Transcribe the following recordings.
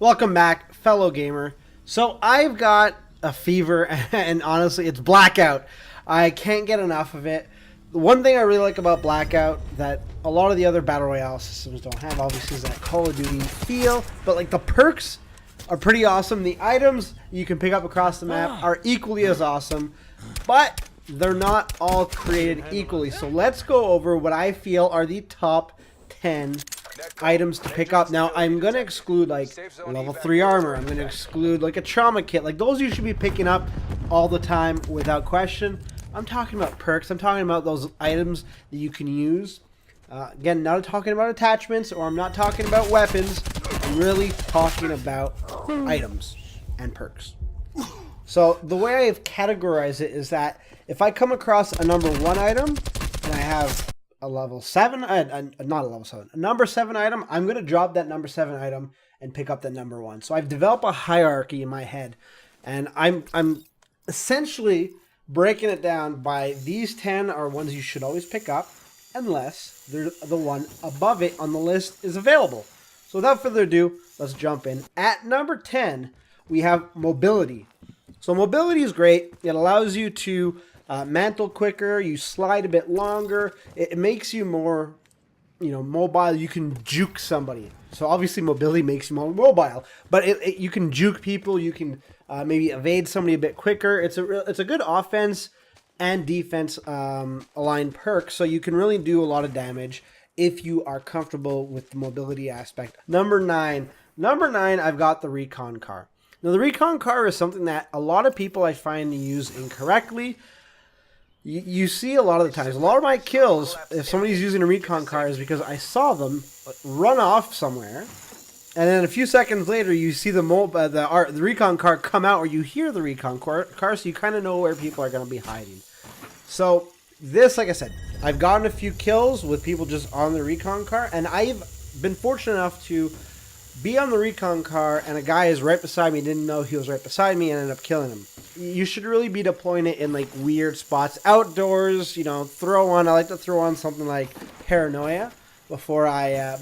Welcome back, fellow gamer. So I've got a fever, and honestly, it's Blackout. I can't get enough of it. The one thing I really like about Blackout that a lot of the other Battle Royale systems don't have, obviously, is that Call of Duty feel. But like the perks are pretty awesome. The items you can pick up across the map are equally as awesome, but they're not all created equally. So let's go over what I feel are the top 10 items to pick up. Now I'm gonna exclude like level 3 armor. I'm gonna exclude like a trauma kit. Like those you should be picking up all the time without question. I'm talking about perks. I'm talking about those items that you can use. Again, not talking about attachments, or I'm not talking about weapons. I'm really talking about items and perks. So the way I've categorized it is that if I come across a number 1 item and I have a level 7, not a level 7, a number 7 item, I'm going to drop that number 7 item and pick up the number 1. So I've developed a hierarchy in my head, and I'm essentially breaking it down by these 10 are ones you should always pick up unless the one above it on the list is available. So without further ado, let's jump in. At number 10, we have mobility. So mobility is great. It allows you to mantle quicker, you slide a bit longer. It makes you more, mobile. You can juke somebody. So obviously mobility makes you more mobile, but you can juke people. You can maybe evade somebody a bit quicker. It's a good offense and defense aligned perk, so you can really do a lot of damage if you are comfortable with the mobility aspect. Number 9, I've got the recon car. Now the recon car is something that a lot of people I find use incorrectly. You see a lot of the times, a lot of my kills, if somebody's using a recon car, is because I saw them run off somewhere, and then a few seconds later, you see the recon car come out, or you hear the recon car, so you kind of know where people are going to be hiding. So this, like I said, I've gotten a few kills with people just on the recon car, and I've been fortunate enough to be on the recon car, and a guy is right beside me, didn't know he was right beside me, and ended up killing him. You should really be deploying it in like weird spots, outdoors. I like to throw on something like paranoia before I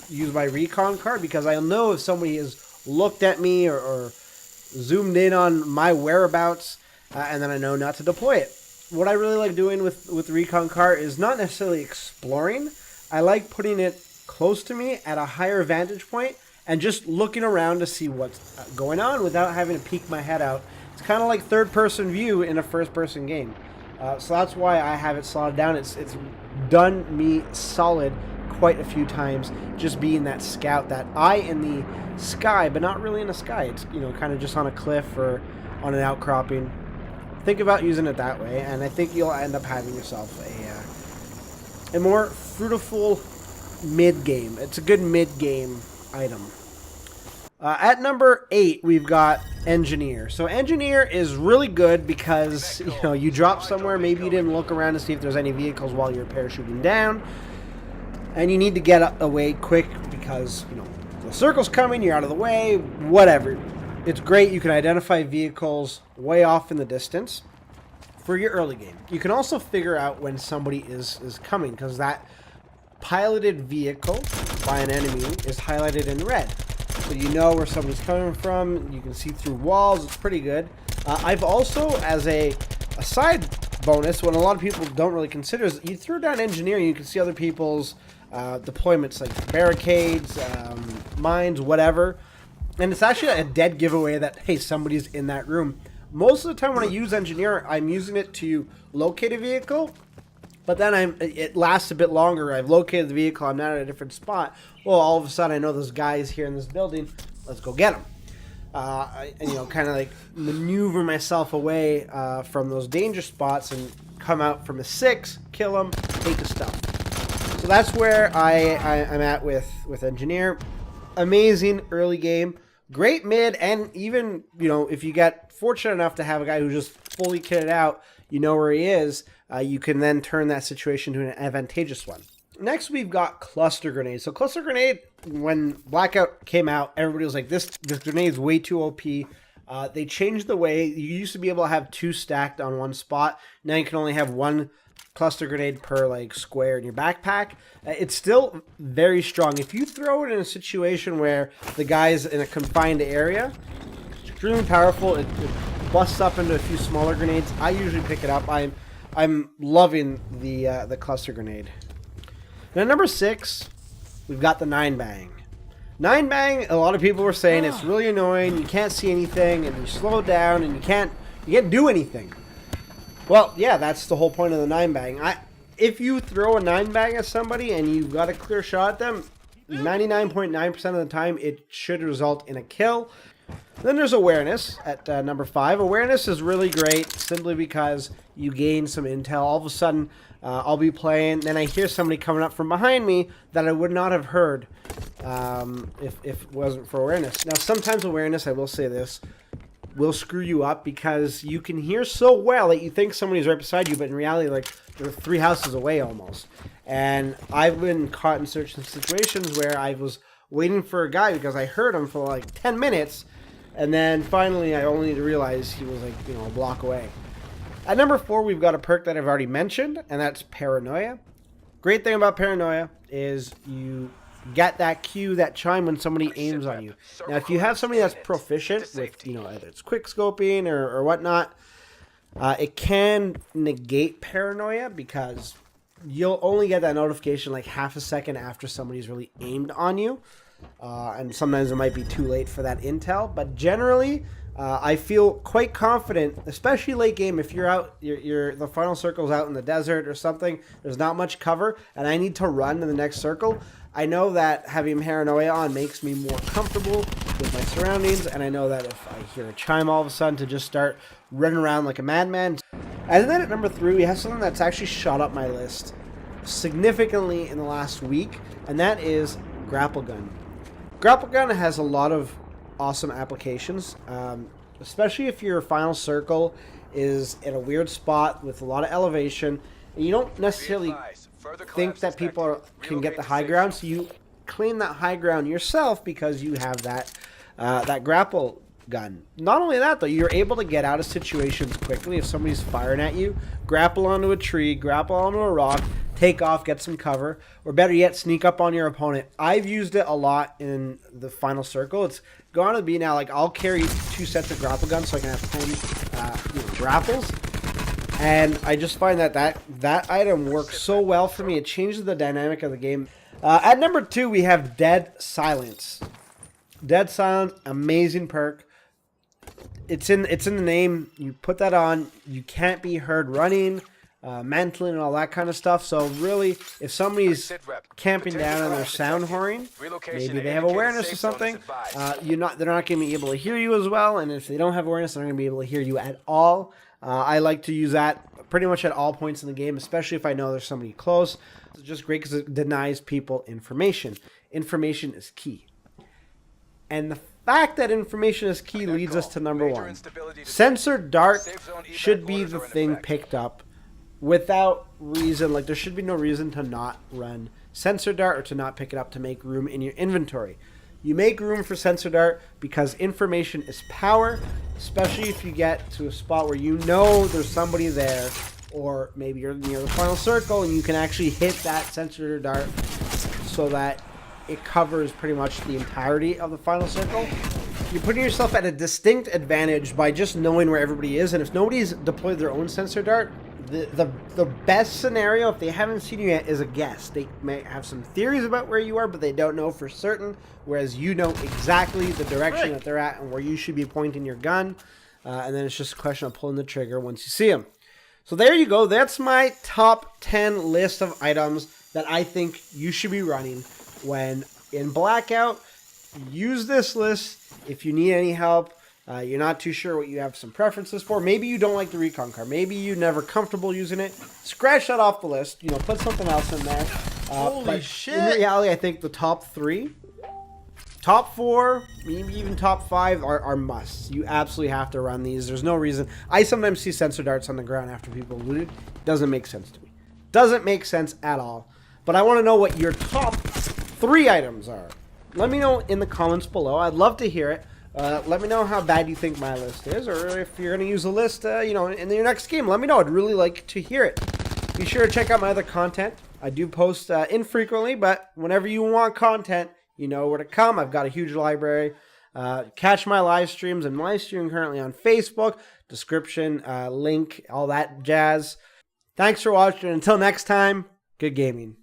use my recon car, because I'll know if somebody has looked at me or zoomed in on my whereabouts, and then I know not to deploy it. What I really like doing with the recon car is not necessarily exploring. I like putting it close to me at a higher vantage point and just looking around to see what's going on without having to peek my head out. It's kind of like third-person view in a first-person game. So that's why I have it slotted down. It's done me solid quite a few times, just being that scout, that eye in the sky, but not really in the sky. It's kind of just on a cliff or on an outcropping. Think about using it that way, and I think you'll end up having yourself a more fruitful mid-game. It's a good mid-game item. At number 8, we've got Engineer. So Engineer is really good because, you drop somewhere, maybe you didn't look around to see if there's any vehicles while you're parachuting down, and you need to get away quick because, the circle's coming, you're out of the way, whatever. It's great. You can identify vehicles way off in the distance for your early game. You can also figure out when somebody is coming, because that piloted vehicle by an enemy is highlighted in red. So you know where somebody's coming from. You can see through walls. It's pretty good. I've also, as a side bonus, what a lot of people don't really consider is you throw down engineering, you can see other people's deployments like barricades, mines, whatever. And it's actually a dead giveaway that, hey, somebody's in that room. Most of the time when I use engineer, I'm using it to locate a vehicle. But then it lasts a bit longer. I've located the vehicle. I'm not at a different spot. Well, all of a sudden, I know there's guys here in this building. Let's go get them. Kind of like maneuver myself away from those danger spots and come out from a 6, kill them, take the stuff. So that's where I'm at with Engineer. Amazing early game. Great mid, and even, if you get fortunate enough to have a guy who's just fully kitted out, where he is, you can then turn that situation to an advantageous one. Next, we've got Cluster Grenade. So Cluster Grenade, when Blackout came out, everybody was like, this grenade is way too OP. They changed the way. You used to be able to have 2 stacked on one spot. Now you can only have 1 cluster grenade per like square in your backpack. It's still very strong. If you throw it in a situation where the guy's in a confined area, extremely powerful. It busts up into a few smaller grenades. I usually pick it up. I'm loving the cluster grenade. Now number 6, we've got the 9-bang. 9-bang, a lot of people were saying it's really annoying. You can't see anything, and you slow down, and you can't do anything. Well, yeah, that's the whole point of the 9-bang. If you throw a 9-bang at somebody and you've got a clear shot at them, 99.9% of the time it should result in a kill. Then there's awareness at number 5. Awareness is really great simply because you gain some intel. All of a sudden, I'll be playing, then I hear somebody coming up from behind me that I would not have heard if it wasn't for awareness. Now, sometimes awareness, I will say this, will screw you up because you can hear so well that you think somebody's right beside you, but in reality, like, they're 3 houses away almost. And I've been caught in certain situations where I was waiting for a guy because I heard him for like 10 minutes, and then finally I only to realize he was like, you know, a block away. At number 4, we've got a perk that I've already mentioned, and that's Paranoia. Great thing about Paranoia is you get that cue, that chime when somebody aims on you. Now, if you have somebody that's proficient with, you know, either it's quick scoping or whatnot, it can negate Paranoia because you'll only get that notification like half a second after somebody's really aimed on you. And sometimes it might be too late for that intel, but generally I feel quite confident, especially late game. If you're out, the final circle's out in the desert or something, there's not much cover, and I need to run to the next circle. I know that having Paranoia on makes me more comfortable with my surroundings, and I know that if I hear a chime all of a sudden to just start running around like a madman. And then at number 3, we have something that's actually shot up my list significantly in the last week, and that is Grapple Gun. Grapple Gun has a lot of awesome applications, especially if your final circle is in a weird spot with a lot of elevation, and you don't necessarily think that people can get the high ground, so you claim that high ground yourself because you have that grapple gun. Not only that, though, you're able to get out of situations quickly. If somebody's firing at you, grapple onto a tree, grapple onto a rock, take off, get some cover, or better yet, sneak up on your opponent. I've used it a lot in the final circle. It's gone to be now, like, I'll carry 2 sets of grapple guns so I can have 10 grapples. And I just find that item works so well for me. It changes the dynamic of the game. At number 2, we have Dead Silence. Dead Silence, amazing perk. It's in the name. You put that on, you can't be heard running, mantling, and all that kind of stuff. So really, if somebody's camping down and they're sound whoring, maybe they have awareness or something, they're not going to be able to hear you as well. And if they don't have awareness, they're not going to be able to hear you at all. I like to use that pretty much at all points in the game, especially if I know there's somebody close. It's just great because it denies people information. Information is key. And the fact that information is key leads us to number 1. Sensor Dart should be the thing picked up without reason. Like, there should be no reason to not run Sensor Dart or to not pick it up to make room in your inventory. You make room for Sensor Dart because information is power, especially if you get to a spot where you know there's somebody there, or maybe you're near the final circle and you can actually hit that Sensor Dart so that it covers pretty much the entirety of the final circle. You're putting yourself at a distinct advantage by just knowing where everybody is, and if nobody's deployed their own Sensor Dart, the best scenario, if they haven't seen you yet, is a guess. They may have some theories about where you are, but they don't know for certain, whereas you know exactly the direction that they're at and where you should be pointing your gun, and then it's just a question of pulling the trigger once you see them. So there you go. That's my top 10 list of items that I think you should be running when in Blackout. Use this list if you need any help. You're not too sure what you have some preferences for. Maybe you don't like the recon car. Maybe you're never comfortable using it. Scratch that off the list. You know, put something else in there. Holy shit! In reality, I think the top 3, top 4, maybe even top 5 are musts. You absolutely have to run these. There's no reason. I sometimes see Sensor Darts on the ground after people looted. Doesn't make sense to me. Doesn't make sense at all. But I want to know what your top 3 items are. Let me know in the comments below. I'd love to hear it. Let me know how bad you think my list is, or if you're going to use a list, in your next game. Let me know. I'd really like to hear it. Be sure to check out my other content. I do post infrequently, but whenever you want content, you know where to come. I've got a huge library. Catch my live streams. I'm live streaming currently on Facebook. Description, link, all that jazz. Thanks for watching. Until next time, good gaming.